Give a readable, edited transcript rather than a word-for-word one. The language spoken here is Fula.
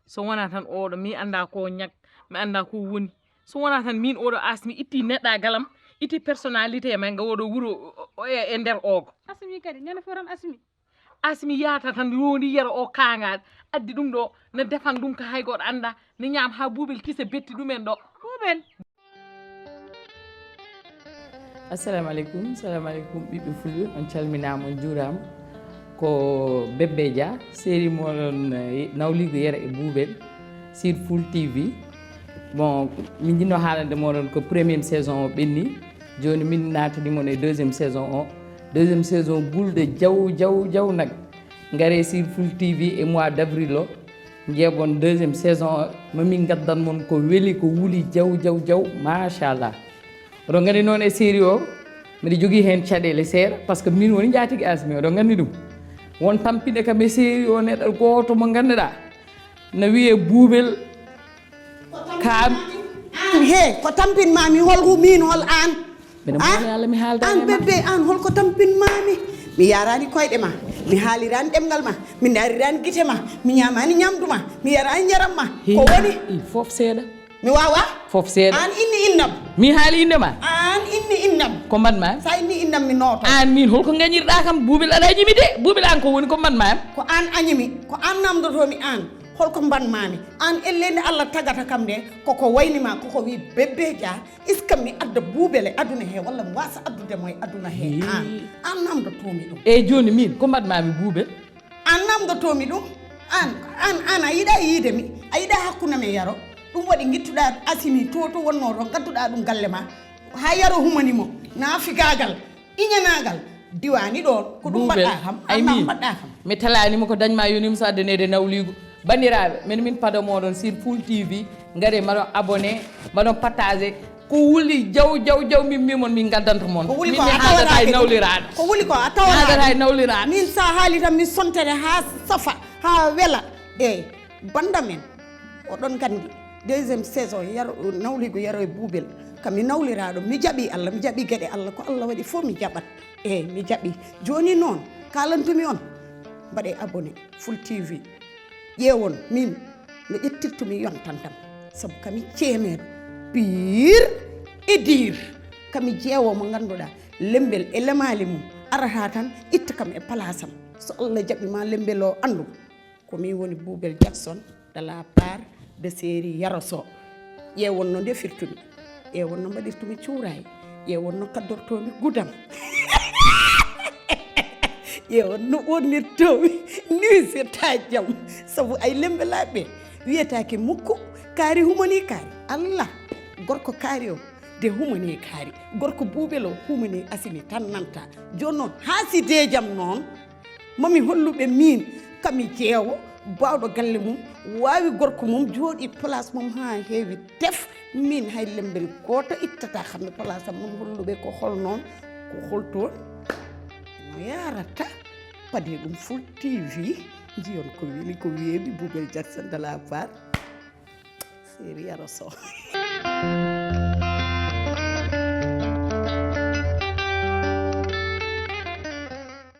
so wona tan oɗo mi anda ko ñak mi anda ko woni so wona tan min oɗo asmi itti neɗɗagalam itti personnalité men nga oɗo wuro e nder ogo asmi kadi ñande foran asmi yata tan yoni yero o kangal addi ɗum ɗo ne defan ɗum ko hay goto anda ne ñam ha buubel kisa betti ɗumen ɗo buubel assalamu aleykum ɓiɓɓe fulɓe on calminama on juurama ko Bébé Dia série moɗon nawligo yera e buubel sur Full TV bon min jinno haalande moɗon ko premiére saison o ɓenni joni min natanimon e deuxiéme saison gulɗe jaw nag gaare sur Full TV e mois d' avril o jeeɓon deuxiéme saison o mamin gaddan mon ko weeli ko wuuli jaw machallah oɗon gandi noon e série o mbiɗa jogui hen caɗele seeɗa par ce que min woni jaatigui asmi oɗon gandi ɗum won tampinɗe kam e série o neɗɗo goto mo ganduɗa no wiye buubel kam he ko tampinmami hol min hol an mbiɗa moni Allah mi haalda an bébé an holko tampinmami mi yarani koyɗe ma mi haalirani ɗemgal ma mi darirani guite ma mi ñamani ñamdu ma mi yarani jaram ma ko woni foof seeɗa mi wawa foof seeɗa an inni innam mi haali inde ma an inni innam ko mbatma sa inni innam mi noto an min holko gañirɗa kam buubel aɗa añimi de buubel an ko woni ko mbatmami ko an añimi ko an namdotomi an holko mbanmami an ellende Allah tagata kam de koko waynima koko wi Bébé Dia est ce que mi adda buubele aduna he walla mi wasa addudemo e aduna he an namdotomi ɗum eyyi joni min ko mbatmami buubel an namdotomi ɗum an a yiiɗa yiidemi a yiiɗa hakkude men yaro ɗum waɗi guittuɗa asimi to wonno to gadduɗa ɗum galle ma ha yaro humanimo naafigagal iñanagal diwani ɗon ko ɗum mbaɗɗa kam annam mbaɗɗa kam mi talanima ko dañma yonima so addanede nawligo bandiraɓe min paada moɗon sur Full TV gaare maɗon abonné maɗon partagé ko wuli jaw min mimon min gaddanta moon min mi haaldata e nawliraɗo ko wuli ko a tawata e nawliraɗo min sa haali tan min sontere ha safa ha wela eyyi banda men oɗon gandi deuxiéme saison nawligo yaro e buubel kam mi nawliraɗo mi jaaɓi Allah mi jaaɓi gueɗe Allah ko Allah waɗi fof mi jaaɓat eyyi mi jaaɓi joni noon kalantumi on mbaɗe abonné Full TV ƴeewon min no ƴettirtumi yontantam saabu kami ceemeɗo pire e dire kami jeewo mo ganduɗa lembel e lemali mum arata tan itta kam e place am so Allah jaaɓima lembel o andu komin woni Boubel Jackson de la part de série Yaraso ƴeewon no ndefirtumi ƴeewon no mbaɗirtumi cuuray ƴeewon no kaddortomi gudam ƴeewon no wonnirtomi nuisirta jaam saabu ay lembelaɓe wiyetake mukko kaari humani kaari Allah gorko kaari o de humani kaari gorko Boubel o humani asimi tan nanta joni noon haaside jaam noon mami holluɓe min kami jeewo bawɗo galle mum wawi gorko mum jooɗi place mum ha heewi tef min hay lembel goto ittata kamɓe place am mum holluɓe ko hol noon ko holtoon no yarata paade ɗum Full TV jiyon ko weli ko weeɓi Boubel Jackson de la part série Yaraso